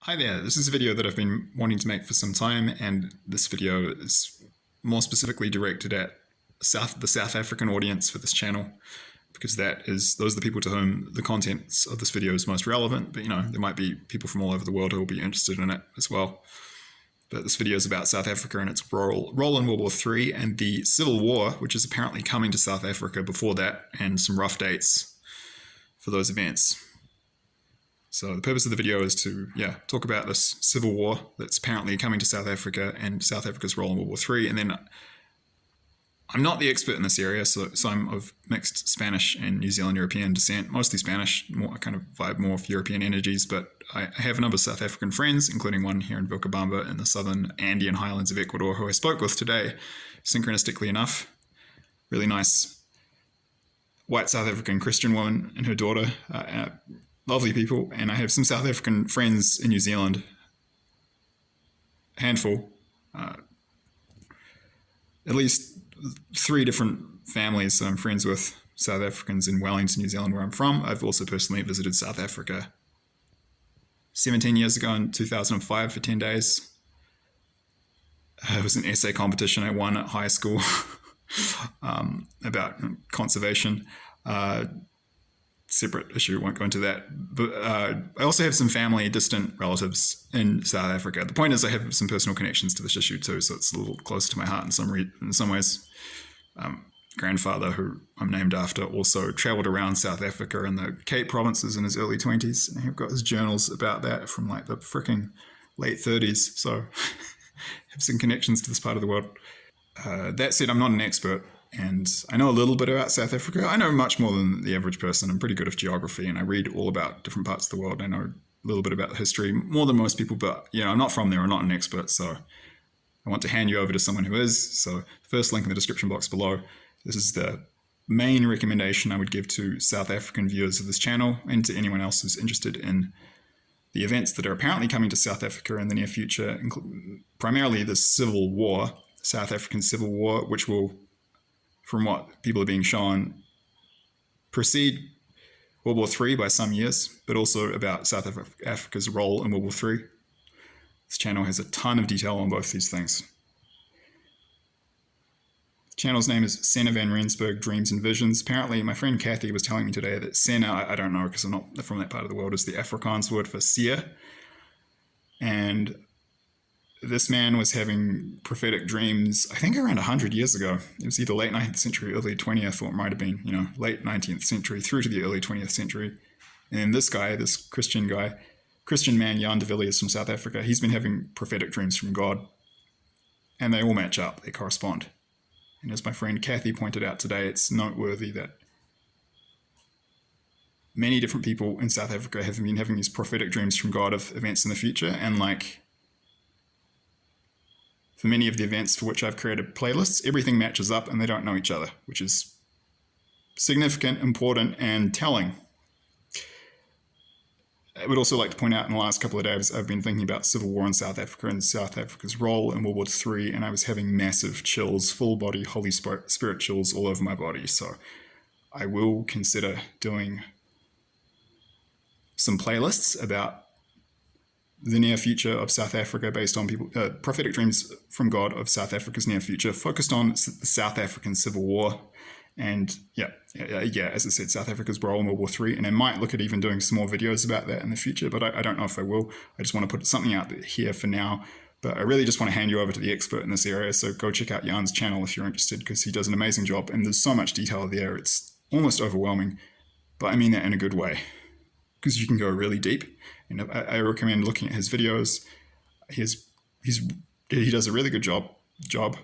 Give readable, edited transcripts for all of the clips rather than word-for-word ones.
Hi there, this is a video that I've been wanting to make for some time, and this video is more specifically directed at the South African audience for this channel, because those are the people to whom the contents of this video is most relevant, but there might be people from all over the world who will be interested in it as well. But this video is about South Africa and its role in World War III and the Civil War, which is apparently coming to South Africa before that, and some rough dates for those events. So the purpose of the video is to, talk about this civil war that's apparently coming to South Africa and South Africa's role in World War III. And then I'm not the expert in this area, so I'm of mixed Spanish and New Zealand European descent, mostly Spanish. I kind of vibe more with European energies, but I have a number of South African friends, including one here in Vilcabamba in the southern Andean highlands of Ecuador, who I spoke with today, synchronistically enough. Really nice white South African Christian woman and her daughter. Lovely people, and I have some South African friends in New Zealand, a handful, at least 3 different families that I'm friends with, South Africans in Wellington, New Zealand, where I'm from. I've also personally visited South Africa 17 years ago in 2005 for 10 days. It was an essay competition I won at high school about conservation. Separate issue, won't go into that. But I also have some family, distant relatives in South Africa. The point is I have some personal connections to this issue too, so it's a little closer to my heart in some ways. Grandfather, who I'm named after, also travelled around South Africa and the Cape provinces in his early 20s, and I've got his journals about that from like the freaking late 30s, so I have some connections to this part of the world. That said, I'm not an expert, and I know a little bit about South Africa. I know much more than the average person. I'm pretty good at geography, and I read all about different parts of the world. I know a little bit about the history, more than most people, but I'm not from there. I'm not an expert, so I want to hand you over to someone who is. So the first link in the description box below. This is the main recommendation I would give to South African viewers of this channel, and to anyone else who's interested in the events that are apparently coming to South Africa in the near future, primarily the Civil War, South African Civil War, which will, from what people are being shown, precede World War III by some years, but also about South Africa's role in World War III. This channel has a ton of detail on both these things. The channel's name is Senna van Rensburg Dreams and Visions. Apparently, my friend Kathy was telling me today that Senna, I don't know because I'm not from that part of the world, is the Afrikaans word for seer. And this man was having prophetic dreams, I think around 100 years ago. It was either late 19th century, early 20th, or it might have been, late 19th century through to the early 20th century. And this guy, this Christian man, Jan de Villiers from South Africa, he's been having prophetic dreams from God. And they all match up, they correspond. And as my friend Kathy pointed out today, it's noteworthy that many different people in South Africa have been having these prophetic dreams from God of events in the future, and for many of the events for which I've created playlists, everything matches up and they don't know each other, which is significant, important, and telling. I would also like to point out in the last couple of days, I've been thinking about civil war in South Africa and South Africa's role in World War III, and I was having massive chills, full body, Holy Spirit chills all over my body. So I will consider doing some playlists about the near future of South Africa based on prophetic dreams from God of South Africa's near future, focused on the South African Civil War. And as I said, South Africa's role in World War III. And I might look at even doing some more videos about that in the future, but I don't know if I will. I just want to put something out here for now. But I really just want to hand you over to the expert in this area. So go check out Jan's channel if you're interested, because he does an amazing job. And there's so much detail there. It's almost overwhelming, but I mean that in a good way, because you can go really deep. And I recommend looking at his videos. He does a really good job,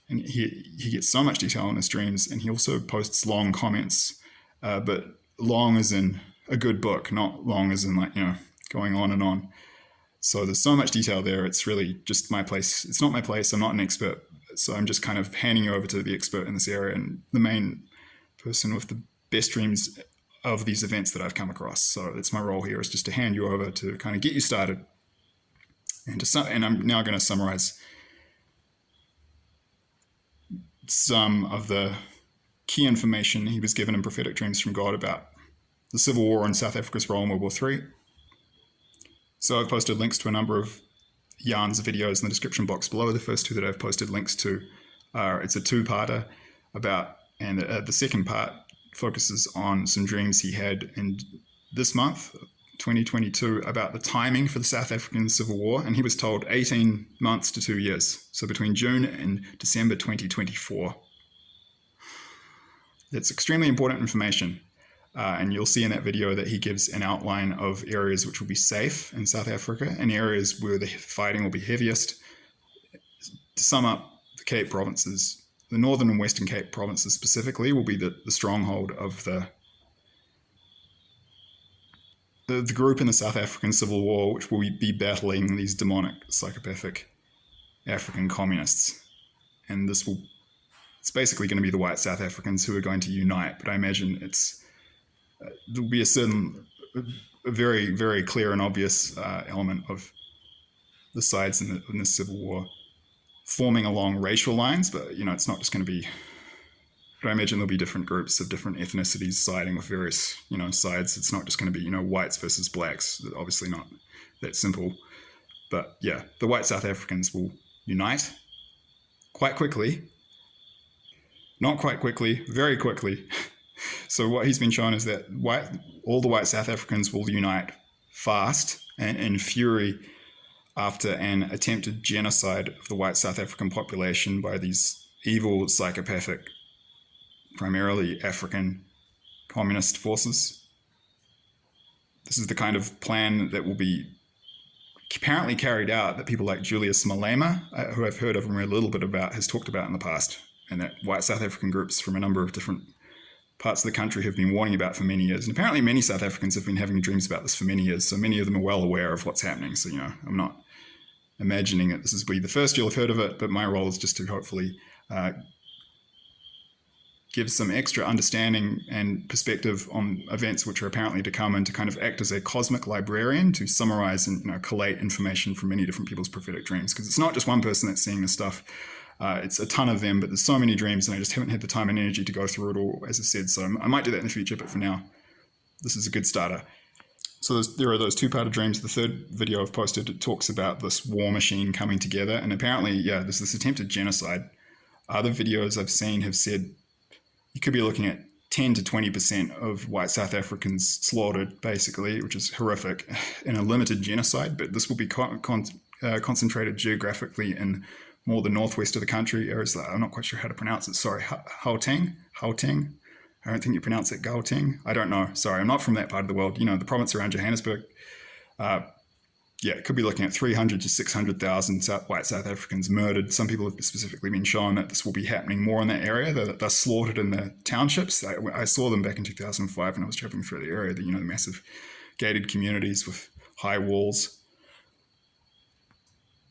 and he gets so much detail in his dreams. And he also posts long comments, but long as in a good book, not long as in going on and on. So there's so much detail there. It's really just my place. It's not my place. I'm not an expert, so I'm just kind of handing you over to the expert in this area and the main person with the best dreams of these events that I've come across. So it's my role here is just to hand you over to kind of get you started, and I'm now going to summarize some of the key information he was given in prophetic dreams from God about the Civil War and South Africa's role in World War III, So I've posted links to a number of Jan's videos in the description box below. The first two that I've posted links to are, it's a two-parter and the second part focuses on some dreams he had in this month, 2022, about the timing for the South African Civil War, and he was told 18 months to 2 years, so between June and December 2024. That's extremely important information. And you'll see in that video that he gives an outline of areas which will be safe in South Africa and areas where the fighting will be heaviest. To sum up, the Cape provinces, the Northern and Western Cape provinces specifically, will be the stronghold of the group in the South African Civil War, which will be battling these demonic, psychopathic African communists. And it's basically going to be the white South Africans who are going to unite, but I imagine there'll be a very, very clear and obvious element of the sides in the Civil War forming along racial lines, but it's not just going to be. But I imagine there'll be different groups of different ethnicities siding with various sides. It's not just going to be whites versus blacks. Obviously not that simple. But yeah, the white South Africans will unite quite quickly. Not quite quickly, very quickly. So what he's been shown is that all the white South Africans will unite fast and in fury after an attempted genocide of the white South African population by these evil, psychopathic, primarily African communist forces. This is the kind of plan that will be apparently carried out that people like Julius Malema, who I've heard of and read a little bit about, has talked about in the past, and that white South African groups from a number of different parts of the country have been warning about for many years. And apparently many South Africans have been having dreams about this for many years, so many of them are well aware of what's happening. So, I'm not imagining that this will be the first you'll have heard of it, but my role is just to hopefully give some extra understanding and perspective on events which are apparently to come, and to kind of act as a cosmic librarian to summarize and collate information from many different people's prophetic dreams. Because it's not just one person that's seeing this stuff. It's a ton of them, but there's so many dreams, and I just haven't had the time and energy to go through it all, as I said. So I might do that in the future, but for now, this is a good starter. So there are those two-parter dreams. The third video I've posted, it talks about this war machine coming together, and apparently, there's this attempted genocide. Other videos I've seen have said you could be looking at 10 to 20% of white South Africans slaughtered, basically, which is horrific, in a limited genocide, but this will be concentrated geographically in more the northwest of the country. I'm not quite sure how to pronounce it. Sorry, Gauteng. I don't think you pronounce it Gauteng. I don't know. Sorry, I'm not from that part of the world. The province around Johannesburg. It could be looking at 300 to 600,000 white South Africans murdered. Some people have specifically been shown that this will be happening more in that area. They're slaughtered in the townships. I saw them back in 2005 when I was traveling through the area. The massive gated communities with high walls.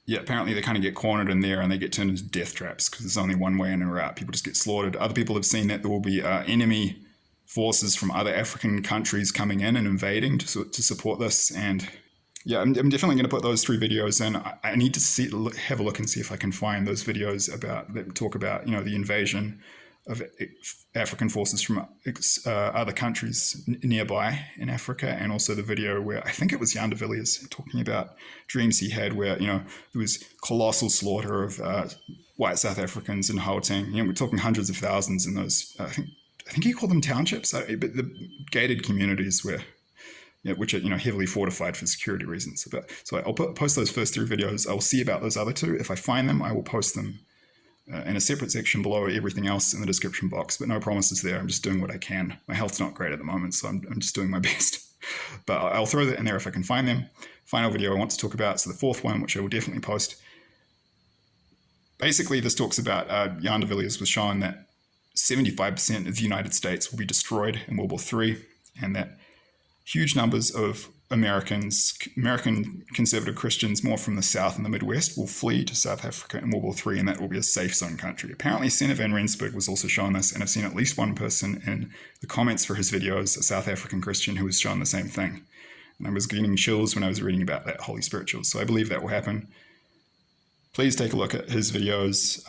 Yeah, apparently they kind of get cornered in there and they get turned into death traps because there's only one way in or out. People just get slaughtered. Other people have seen that there will be enemy forces from other African countries coming in and invading to support this. And yeah, I'm definitely going to put those 3 videos in. I need to have a look and see if I can find those videos that talk about the invasion of African forces from other countries nearby in Africa, and also the video where I think it was Jan de Villiers talking about dreams he had where there was colossal slaughter of white South Africans in Gauteng. We're talking hundreds of thousands in those. I think he called them townships, but the gated communities which are heavily fortified for security reasons. So I'll post those first 3 videos. I'll see about those other 2. If I find them, I will post them in a separate section below everything else in the description box, but no promises there. I'm just doing what I can. My health's not great at the moment, so I'm just doing my best. But I'll throw that in there if I can find them. Final video I want to talk about, so the 4th one, which I will definitely post. Basically, this talks about Jan de Villiers was shown that 75% of the United States will be destroyed in World War III, and that huge numbers of American conservative Christians, more from the South and the Midwest, will flee to South Africa in World War III, and that will be a safe zone country. Apparently, Senator Van Rensburg was also shown this, and I've seen at least one person in the comments for his videos, a South African Christian, who was shown the same thing. And I was getting chills when I was reading about that Holy Spiritual. So I believe that will happen. Please take a look at his videos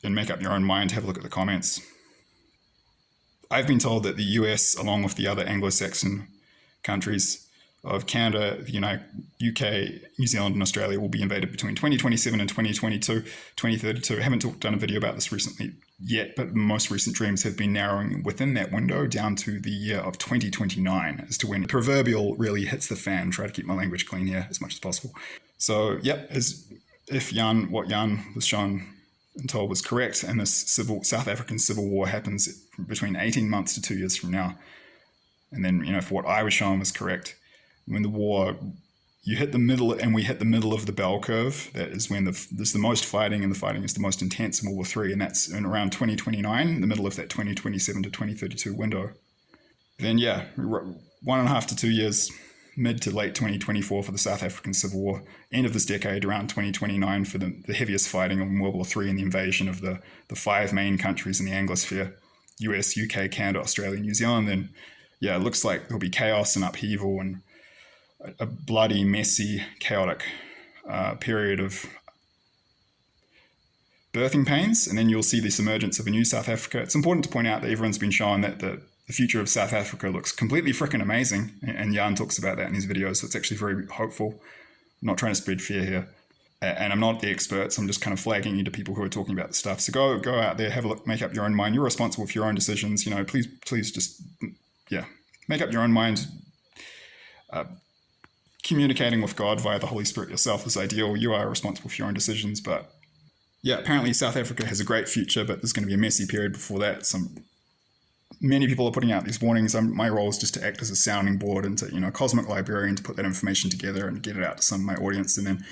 and make up your own mind. Have a look at the comments. I've been told that the US, along with the other Anglo-Saxon countries, of Canada, the UK, New Zealand, and Australia will be invaded between 2027 and 2022, 2032. I haven't done a video about this recently yet, but the most recent dreams have been narrowing within that window down to the year of 2029 as to when the proverbial really hits the fan. Try to keep my language clean here as much as possible. So, yep, if what Jan was shown and told was correct, and this South African civil war happens between 18 months to 2 years from now, and then, if what I was shown was correct, when the war, you hit the middle, and we hit the middle of the bell curve, that is when there's the most fighting, and the fighting is the most intense in World War III, and that's in around 2029, the middle of that 2027 to 2032 window. Then, 1.5 to 2 years, mid to late 2024 for the South African Civil War, end of this decade, around 2029 for the heaviest fighting of World War III and the invasion of the 5 main countries in the Anglosphere, US, UK, Canada, Australia, New Zealand. Then, it looks like there'll be chaos and upheaval and a bloody, messy, chaotic period of birthing pains, and then you'll see this emergence of a new South Africa. It's important to point out that everyone's been shown that the future of South Africa looks completely freaking amazing, and Jan talks about that in his videos, so it's actually very hopeful. I'm not trying to spread fear here, and I'm not the expert, so I'm just kind of flagging you to people who are talking about the stuff. So go out there, have a look, make up your own mind. You're responsible for your own decisions. Please just make up your own mind. Communicating with God via the Holy Spirit yourself is ideal. You are responsible for your own decisions, but apparently South Africa has a great future, but there's going to be a messy period before that. Many people are putting out these warnings. My role is just to act as a sounding board and to, a cosmic librarian, to put that information together and get it out to some of my audience. And then,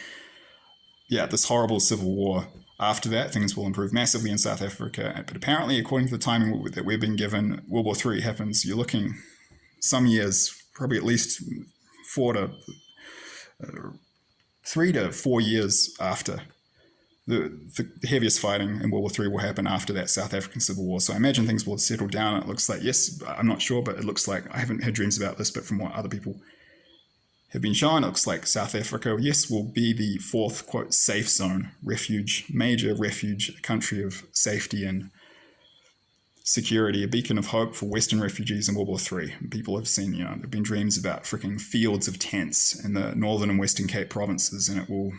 this horrible civil war. After that, things will improve massively in South Africa. But apparently, according to the timing that we've been given, World War III happens. You're looking some years, probably at least 3 to 4 years after. The heaviest fighting in World War III will happen after that South African Civil War. So I imagine things will settle down. It looks like, yes, I'm not sure, but it looks like, I haven't had dreams about this, but from what other people have been shown, it looks like South Africa, yes, will be the 4th, quote, safe zone, major refuge, country of safety and security, a beacon of hope for Western refugees in World War III. People have seen, there have been dreams about freaking fields of tents in the Northern and Western Cape provinces, and it will,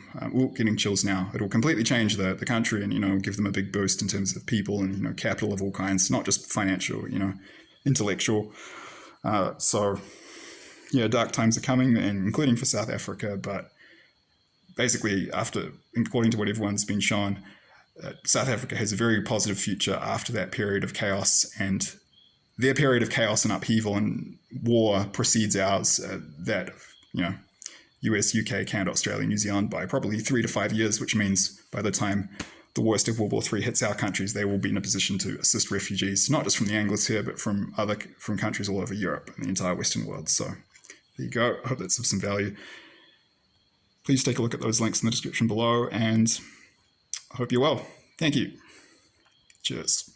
getting chills now, it will completely change the country and, give them a big boost in terms of people and, capital of all kinds, not just financial, intellectual. Dark times are coming, and including for South Africa, but basically according to what everyone's been shown, South Africa has a very positive future after that period of chaos, and their period of chaos and upheaval and war precedes ours, US, UK, Canada, Australia, New Zealand by probably 3 to 5 years, which means by the time the worst of World War III hits our countries, they will be in a position to assist refugees, not just from the Anglosphere, but from countries all over Europe and the entire Western world. So there you go. I hope that's of some value. Please take a look at those links in the description below, and I hope you're well. Thank you. Cheers.